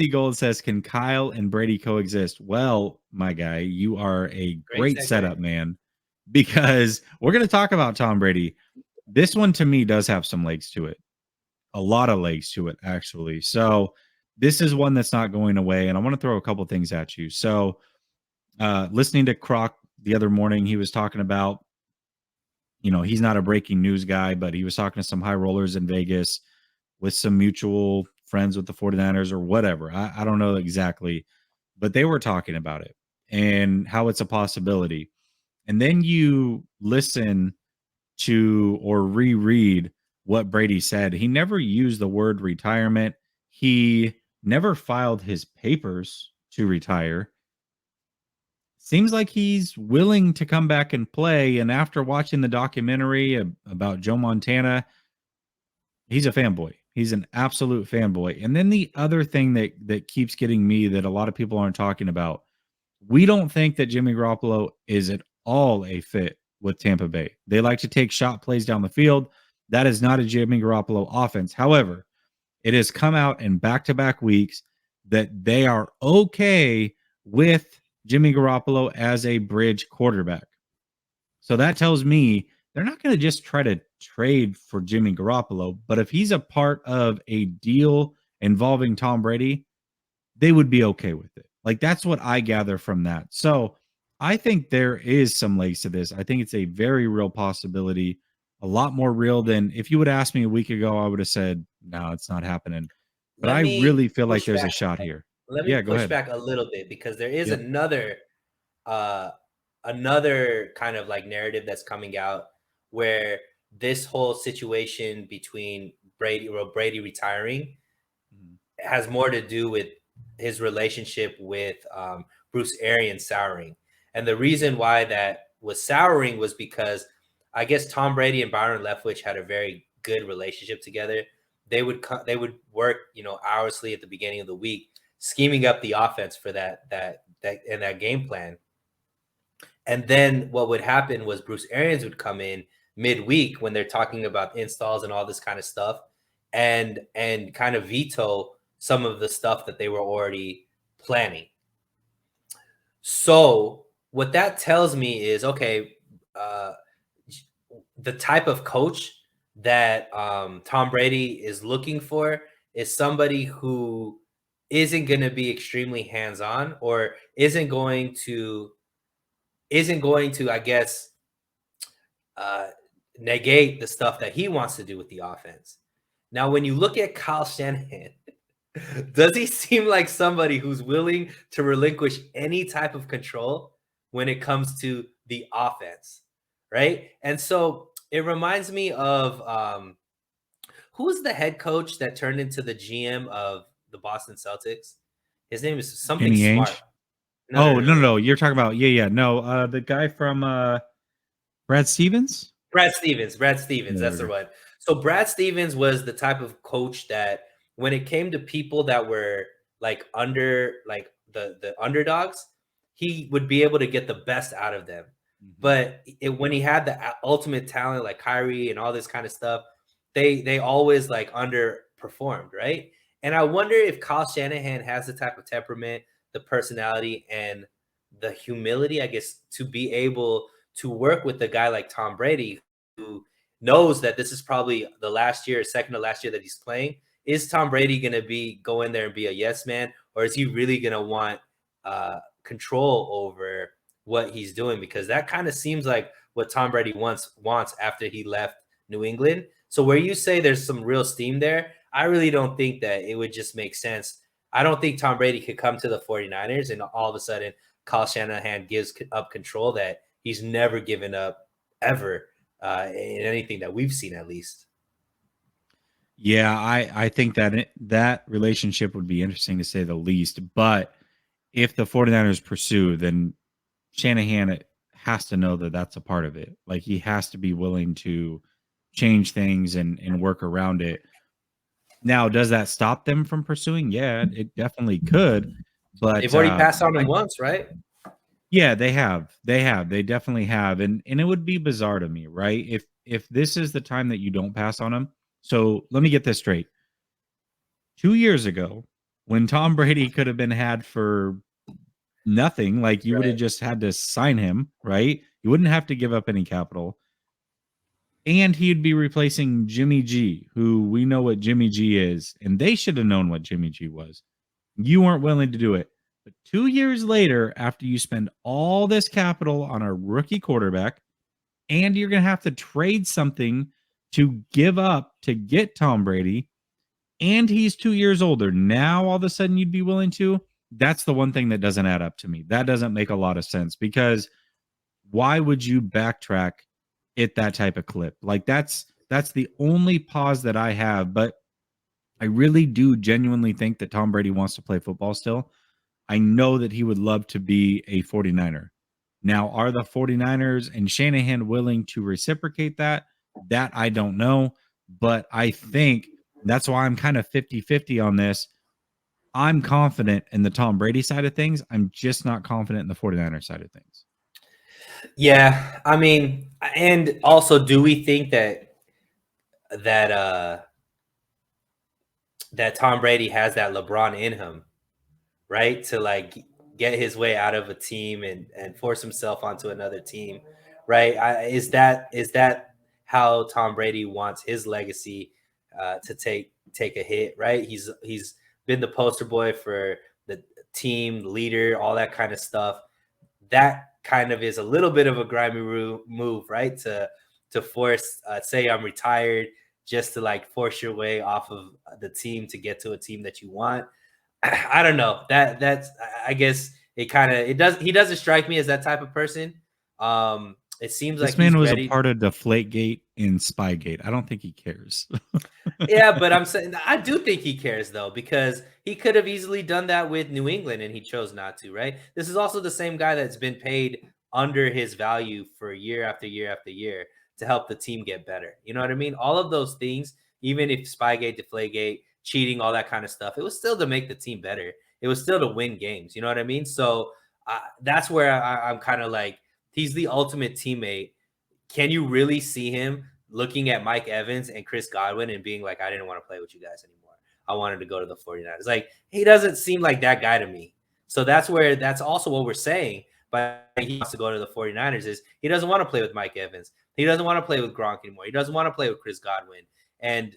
Rusty Gold says, "Can Kyle and Brady coexist?" Well, my guy, you are a Great great segue. setup, man, because we're going to talk about Tom Brady. This one to me does have some legs to it. A lot of legs to it, actually. So this is one that's not going away. And I want to throw a couple things at you. So listening to Croc the other morning, he was talking about, he's not a breaking news guy, but he was talking to some high rollers in Vegas with some mutual friends with the 49ers or whatever. I don't know exactly, but they were talking about it and how it's a possibility. And then you listen to or reread what Brady said. He never used the word retirement. He never filed his papers to retire. Seems like he's willing to come back and play. And after watching the documentary about Joe Montana, he's a fanboy. He's an absolute fanboy. And then the other thing that keeps getting me that a lot of people aren't talking about, we don't think that Jimmy Garoppolo is at all a fit with Tampa Bay. They like to take shot plays down the field. That is not a Jimmy Garoppolo offense. However, it has come out in back-to-back weeks that they are okay with Jimmy Garoppolo as a bridge quarterback. So that tells me they're not going to just try to trade for Jimmy Garoppolo, but if he's a part of a deal involving Tom Brady, they would be okay with it. Like that's what I gather from that. So I think there is some legs to this. I think it's a very real possibility, a lot more real than if you would ask me a week ago, I would have said, no, it's not happening. But Let I me really feel like push there's a back. shot here. Let me Yeah, go push ahead. back a little bit because there is Yep. uh another kind of like narrative that's coming out where this whole situation between Brady retiring Mhm. has more to do with his relationship with Bruce Arians souring. And the reason why that was souring was because I guess Tom Brady and Byron Leftwich had a very good relationship together. They would work, hourly at the beginning of the week, scheming up the offense for that game plan. And then what would happen was Bruce Arians would come in midweek when they're talking about installs and all this kind of stuff, and kind of veto some of the stuff that they were already planning. So what that tells me is okay, uh, the type of coach that Tom Brady is looking for is somebody who isn't going to be extremely hands on or isn't going to, I guess, uh, negate the stuff that he wants to do with the offense. Now, when you look at Kyle Shanahan, does he seem like somebody who's willing to relinquish any type of control when it comes to the offense? Right. And so it reminds me of who's the head coach that turned into the GM of the Boston Celtics? His name is something Danny smart. Ainge. No, no, Oh, no, no, no, no. no. You're talking about, yeah. No, the guy from Brad Stevens? Brad Stevens. Brad Stevens. There we That's the go. one. So Brad Stevens was the type of coach that when it came to people that were like the underdogs, he would be able to get the best out of them. Mhm. But when he had the ultimate talent like Kyrie and all this kind of stuff, they always like underperformed, right? And I wonder if Kyle Shanahan has the type of temperament, the personality, and the humility, I guess, to be able to work with a guy like Tom Brady, who knows that this is probably the last year, second to last year that he's playing. Is Tom Brady going to be go in there and be a yes man, or is he really going to want control over what he's doing? Because that kind of seems like what Tom Brady wants after he left New England. So where you say there's some real steam there, I really don't think that it would just make sense. I don't think Tom Brady could come to the 49ers and all of a sudden Kyle Shanahan gives up control that he's never given up ever in anything that we've seen, at least. Yeah, I think that that relationship would be interesting to say the least. But if the 49ers pursue, then Shanahan has to know that that's a part of it. Like he has to be willing to change things and work around it. Now, does that stop them from pursuing? Yeah, it definitely could. They've But already passed on him I once, right? yeah, they have. They have. They definitely have. And it would be bizarre to me, right? If this is the time that you don't pass on them. So let me get this straight. 2 years ago, when Tom Brady could have been had for nothing. Like you would have Right. just had to sign him, right? You wouldn't have to give up any capital. And he'd be replacing Jimmy G, who we know what Jimmy G is, and they should have known what Jimmy G was. You weren't willing to do it. But 2 years later, after you spend all this capital on a rookie quarterback, and you're going to have to trade something to give up to get Tom Brady, and he's 2 years older. Now, all of a sudden, you'd be willing to. That's the one thing that doesn't add up to me. That doesn't make a lot of sense because why would you backtrack at that type of clip? Like that's the only pause that I have. But I really do genuinely think that Tom Brady wants to play football still. I know that he would love to be a 49er. Now, are the 49ers and Shanahan willing to reciprocate that? That I don't know. But I think that's why I'm kind of 50-50 on this. I'm confident in the Tom Brady side of things. I'm just not confident in the 49er side of things. Yeah, I mean, and also, do we think that that Tom Brady has that LeBron in him, right? To like get his way out of a team and force himself onto another team, right? Is that how Tom Brady wants his legacy to take a hit, right? He's been the poster boy for the team, leader, all that kind of stuff. That kind of is a little bit of a grimy move, right? To force, say I'm retired, just to like force your way off of the team to get to a team that you want. I don't know. That's I guess it kind of it does he doesn't strike me as that type of person. It seems like This man he's was a ready. part of Deflategate and Spygate. I don't think he cares. Yeah, but I'm saying I do think he cares though, because he could have easily done that with New England and he chose not to, right? This is also the same guy that's been paid under his value for year after year after year to help the team get better. You know what I mean? All of those things, even if Spygate, Deflategate, cheating, all that kind of stuff, it was still to make the team better. It was still to win games. You know what I mean? So that's where I'm kind of like, he's the ultimate teammate. Can you really see him looking at Mike Evans and Chris Godwin and being like, I didn't want to play with you guys anymore. I wanted to go to the 49ers. Like, he doesn't seem like that guy to me. So that's also what we're saying. But he wants to go to the 49ers is he doesn't want to play with Mike Evans. He doesn't want to play with Gronk anymore. He doesn't want to play with Chris Godwin. And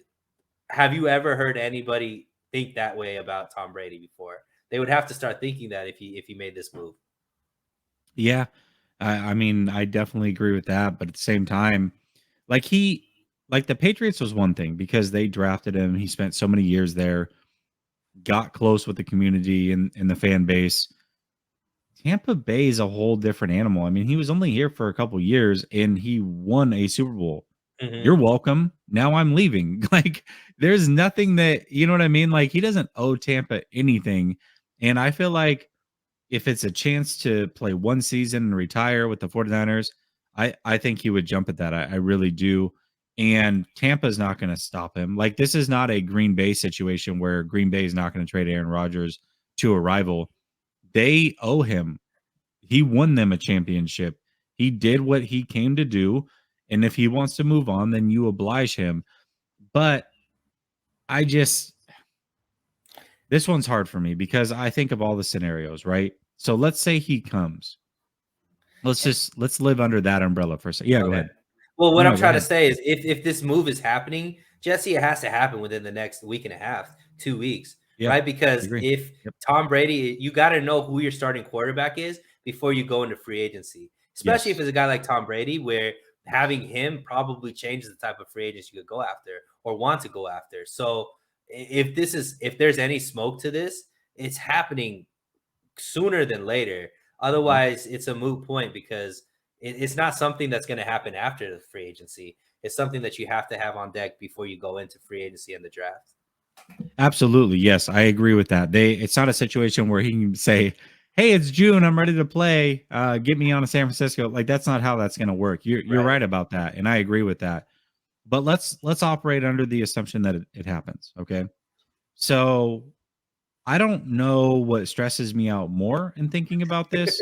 have you ever heard anybody think that way about Tom Brady before? They would have to start thinking that if he made this move. Yeah. I mean, I definitely agree with that. But at the same time, like like the Patriots was one thing because they drafted him. He spent so many years there, got close with the community and the fan base. Tampa Bay is a whole different animal. I mean, he was only here for a couple years and he won a Super Bowl. You're Mm-hmm. welcome. Now I'm leaving. Like, there's nothing that, you know what I mean? Like, he doesn't owe Tampa anything. And I feel like if it's a chance to play one season and retire with the 49ers, I think he would jump at that. I really do. And Tampa's not going to stop him. Like, this is not a Green Bay situation where Green Bay is not going to trade Aaron Rodgers to a rival. They owe him. He won them a championship. He did what he came to do. And if he wants to move on, then you oblige him. But I just, this one's hard for me because I think of all the scenarios, right? So let's say he comes. Let's live under that umbrella for a second. Yeah, go Okay. ahead. Well, what I'm No, go trying to ahead. say is if this move is happening, Jesse, it has to happen within the next week and a half, 2 weeks, Yeah, right? I Because agree. if Yep. Tom Brady, you got to know who your starting quarterback is before you go into free agency, especially if Yes. it's a guy like Tom Brady, where having him probably changes the type of free agents you could go after or want to go after. So if there's any smoke to this, it's happening sooner than later. Yep. Otherwise, it's a moot point because it's not something that's going to happen after the free agency. It's something that you have to have on deck before you go into free agency and the draft. Absolutely. Yes, I agree with that. It's not a situation where he can say, "Hey, it's June. I'm ready to play. Get me on to San Francisco." Like that's not how that's going to work. You're Right. right about that, and I agree with that. But let's operate under the assumption that it happens. Okay. So I don't know what stresses me out more in thinking about this.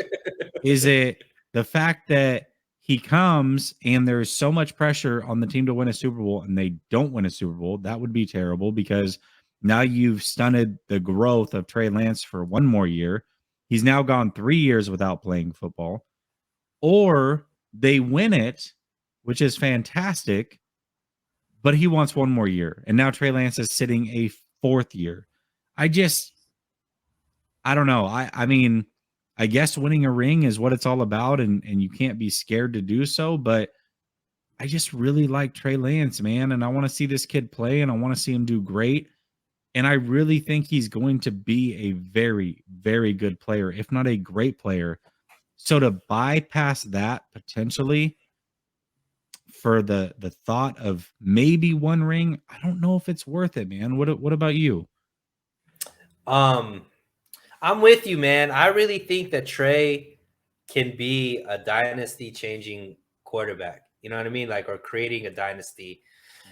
Is it the fact that he comes and there's so much pressure on the team to win a Super Bowl and they don't win a Super Bowl? That would be terrible because Now you've stunted the growth of Trey Lance for one more year. He's now gone 3 years without playing football. Or they win it, which is fantastic, but he wants one more year. And now Trey Lance is sitting a fourth year. I don't know. I mean, I guess winning a ring is what it's all about, and you can't be scared to do so, but I just really like Trey Lance, man, and I want to see this kid play and I want to see him do great. And I really think he's going to be a very, very good player, if not a great player. So to bypass that potentially for the thought of maybe one ring, I don't know if it's worth it, man. What about you? Um, I'm with you, man. I really think that Trey can be a dynasty changing quarterback. You know what I mean? Like, or creating a dynasty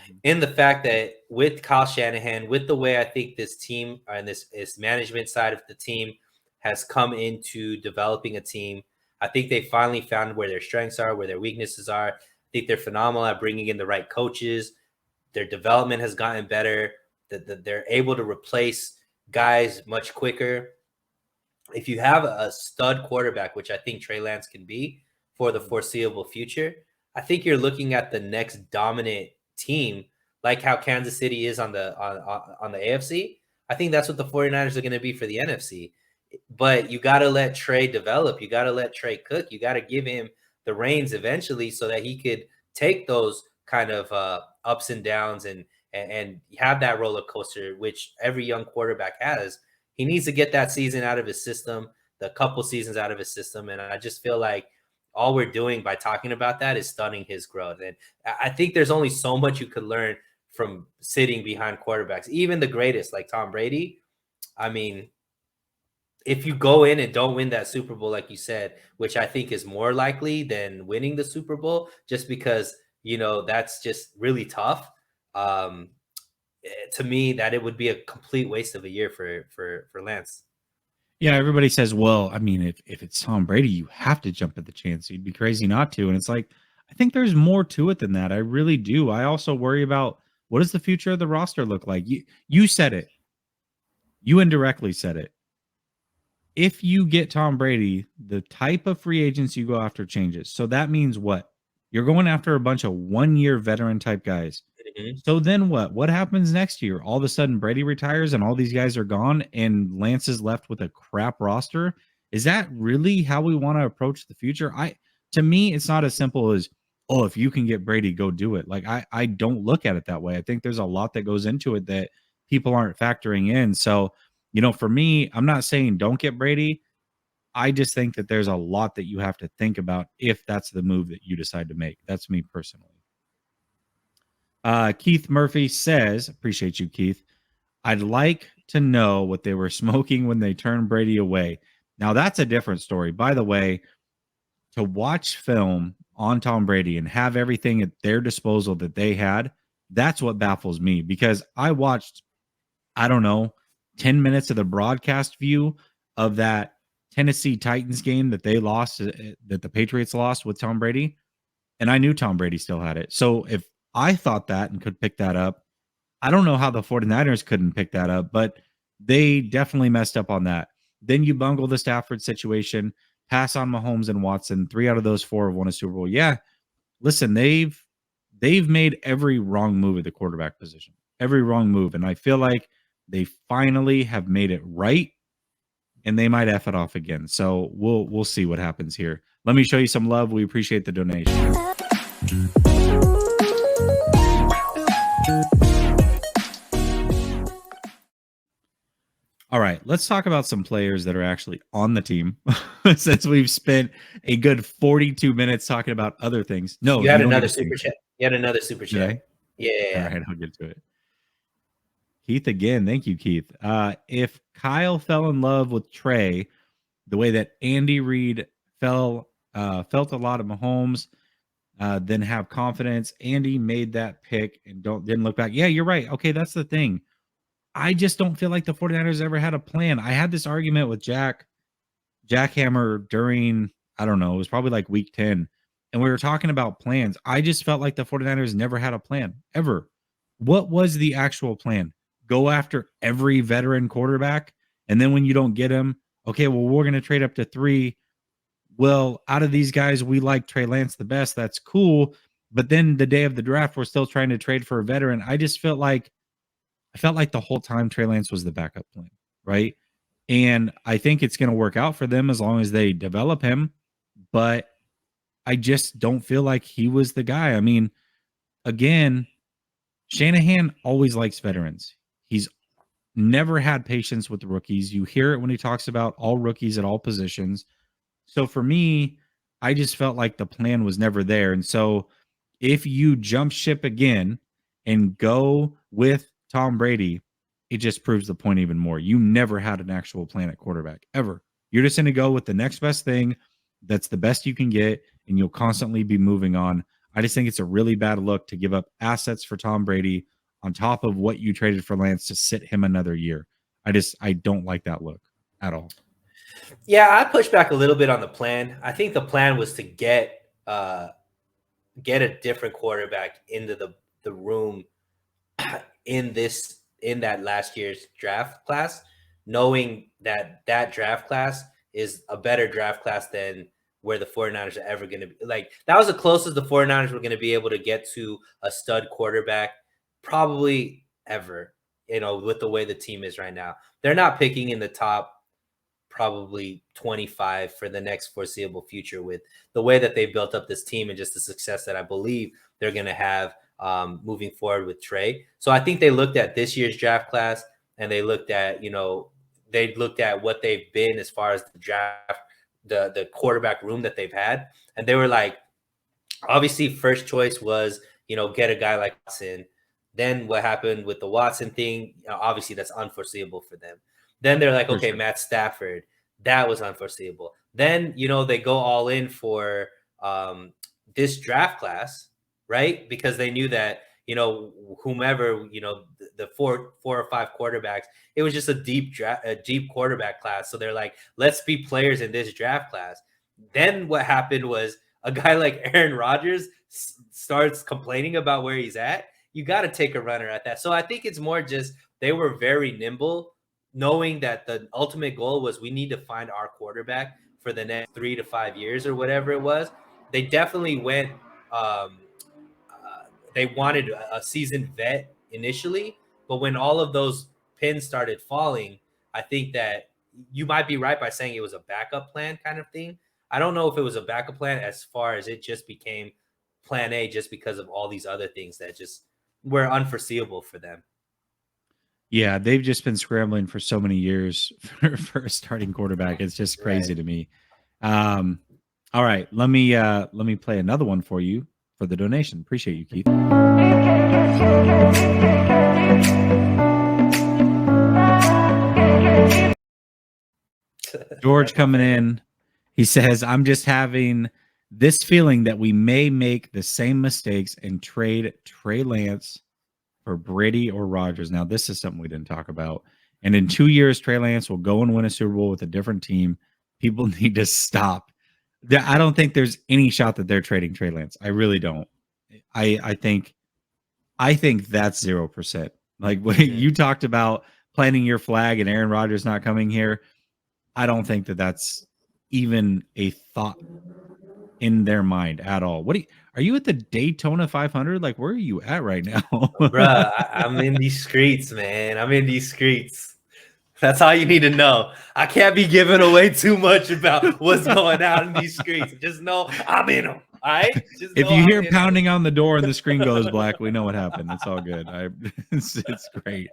Mhm. in the fact that with Kyle Shanahan, with the way I think this team and this management side of the team has come into developing a team, I think they finally found where their strengths are, where their weaknesses are. I think they're phenomenal at bringing in the right coaches. Their development has gotten better. That they're able to replace guys much quicker. If you have a stud quarterback, which I think Trey Lance can be for the foreseeable future, I think you're looking at the next dominant team, like how Kansas City is on the AFC. I think that's what the 49ers are going to be for the NFC. But you got to let Trey develop. You got to let Trey cook. You got to give him the reins eventually so that he could take those kind of ups and downs and have that roller coaster, which every young quarterback has. He needs to get that season out of his system, the couple seasons out of his system. And I just feel like all we're doing by talking about that is stunning his growth. And I think there's only so much you could learn from sitting behind quarterbacks, even the greatest like Tom Brady. I mean, if you go in and don't win that Super Bowl, like you said, which I think is more likely than winning the Super Bowl, just because, that's just really tough. Um, to me, that it would be a complete waste of a year for Lance. Yeah, everybody says, well, I mean, if it's Tom Brady, you have to jump at the chance. You'd be crazy not to. And it's like, I think there's more to it than that. I really do. I also worry about what does the future of the roster look like? You said it. You indirectly said it. If you get Tom Brady, the type of free agents you go after changes. So that means what? You're going after a bunch of 1 year veteran type guys. Mhm. So then what? What happens next year? All of a sudden Brady retires and all these guys are gone and Lance is left with a crap roster? Is that really how we want to approach the future? To me, it's not as simple as, oh, if you can get Brady, go do it. Like I don't look at it that way. I think there's a lot that goes into it that people aren't factoring in. So, for me, I'm not saying don't get Brady. I just think that there's a lot that you have to think about if that's the move that you decide to make. That's me personally. Keith Murphy says, appreciate you, Keith. I'd like to know what they were smoking when they turned Brady away. Now, that's a different story. By the way, to watch film on Tom Brady and have everything at their disposal that they had, that's what baffles me because I watched, I don't know, 10 minutes of the broadcast view of that Tennessee Titans game that they lost, that the Patriots lost with Tom Brady. And I knew Tom Brady still had it. So if I thought that and could pick that up, I don't know how the 49ers couldn't pick that up, but they definitely messed up on that. Then you bungle the Stafford situation, pass on Mahomes and Watson. 3 out of those 4 have won a Super Bowl. Yeah, listen, they've made every wrong move at the quarterback position, every wrong move, and I feel like they finally have made it right, and they might f it off again. So we'll see what happens here. Let me show you some love. We appreciate the donation. All right, let's talk about some players that are actually on the team since we've spent a good 42 minutes talking about other things. No, You had you don't get another to say super anything. chat. You had another super Did chat. I? Yeah, yeah, All yeah. right, I'll get to it. Keith again. Thank you, Keith. If Kyle fell in love with Trey the way that Andy Reid felt a lot of Mahomes, then have confidence. Andy made that pick and didn't look back. Yeah, you're right. Okay, that's the thing. I just don't feel like the 49ers ever had a plan. I had this argument with Jackhammer during, I don't know, it was probably like week 10. And we were talking about plans. I just felt like the 49ers never had a plan ever. What was the actual plan? go after every veteran quarterback. And then when you don't get him, okay, well, we're going to trade up to 3. Well, out of these guys, we like Trey Lance the best. That's cool. But then the day of the draft, we're still trying to trade for a veteran. I felt like the whole time Trey Lance was the backup plan, right? And I think it's going to work out for them as long as they develop him. But I just don't feel like he was the guy. I mean, again, Shanahan always likes veterans. He's never had patience with the rookies. You hear it when he talks about all rookies at all positions. So for me, I just felt like the plan was never there. And so if you jump ship again and go with Tom Brady, it just proves the point even more. You never had an actual plan at quarterback ever. You're just going to go with the next best thing that's the best you can get, and you'll constantly be moving on. I just think it's a really bad look to give up assets for Tom Brady on top of what you traded for Lance to sit him another year. I don't like that look at all. Yeah, I push back a little bit on the plan. I think the plan was to get a different quarterback into the room in that last year's draft class, knowing that draft class is a better draft class than where the 49ers are ever going to be. Like, that was the closest the 49ers were going to be able to get to a stud quarterback probably ever, with the way the team is right now. They're not picking in the top probably 25 for the next foreseeable future with the way that they built up this team and just the success that I believe they're going to have moving forward with Trey. So I think they looked at this year's draft class, and they looked at, what they've been as far as the draft, the quarterback room that they've had. And they were like, obviously first choice was, get a guy like Watson. Then what happened with the Watson thing, obviously that's unforeseeable for them. Then they're like, okay, sure. Matt Stafford, that was unforeseeable. Then, they go all in for this draft class, right? Because they knew that, whomever, the four or five quarterbacks, it was just a deep quarterback class. So they're like, let's be players in this draft class. Then what happened was a guy like Aaron Rodgers starts complaining about where he's at. You got to take a runner at that. So I think it's more just they were very nimble, knowing that the ultimate goal was we need to find our quarterback for the next 3 to 5 years or whatever it was. They definitely went they wanted a seasoned vet initially, but when all of those pins started falling, I think that you might be right by saying it was a backup plan kind of thing. I don't know if it was a backup plan as far as it just became plan A just because of all these other things that just were unforeseeable for them. Yeah, they've just been scrambling for so many years for a starting quarterback. It's just crazy to me. All right, let me play another one for you for the donation. Appreciate you, Keith. George coming in. He says, I'm just having this feeling that we may make the same mistakes and trade Trey Lance for Brady or Rodgers. Now, this is something we didn't talk about. And in 2 years, Trey Lance will go and win a Super Bowl with a different team. People need to stop. I don't think there's any shot that they're trading Trey Lance. I really don't. I think that's 0%. Like when you talked about planting your flag and Aaron Rodgers not coming here, I don't think that that's even a thought in their mind at all. Are you at the Daytona 500? Like, where are you at right now? Bruh, I'm in these streets, man. I'm in these streets. That's all you need to know. I can't be giving away too much about what's going on in these streets. Just know I'm in them. All right. If you hear pounding on the door and the screen goes black, we know what happened. It's all good. It's great.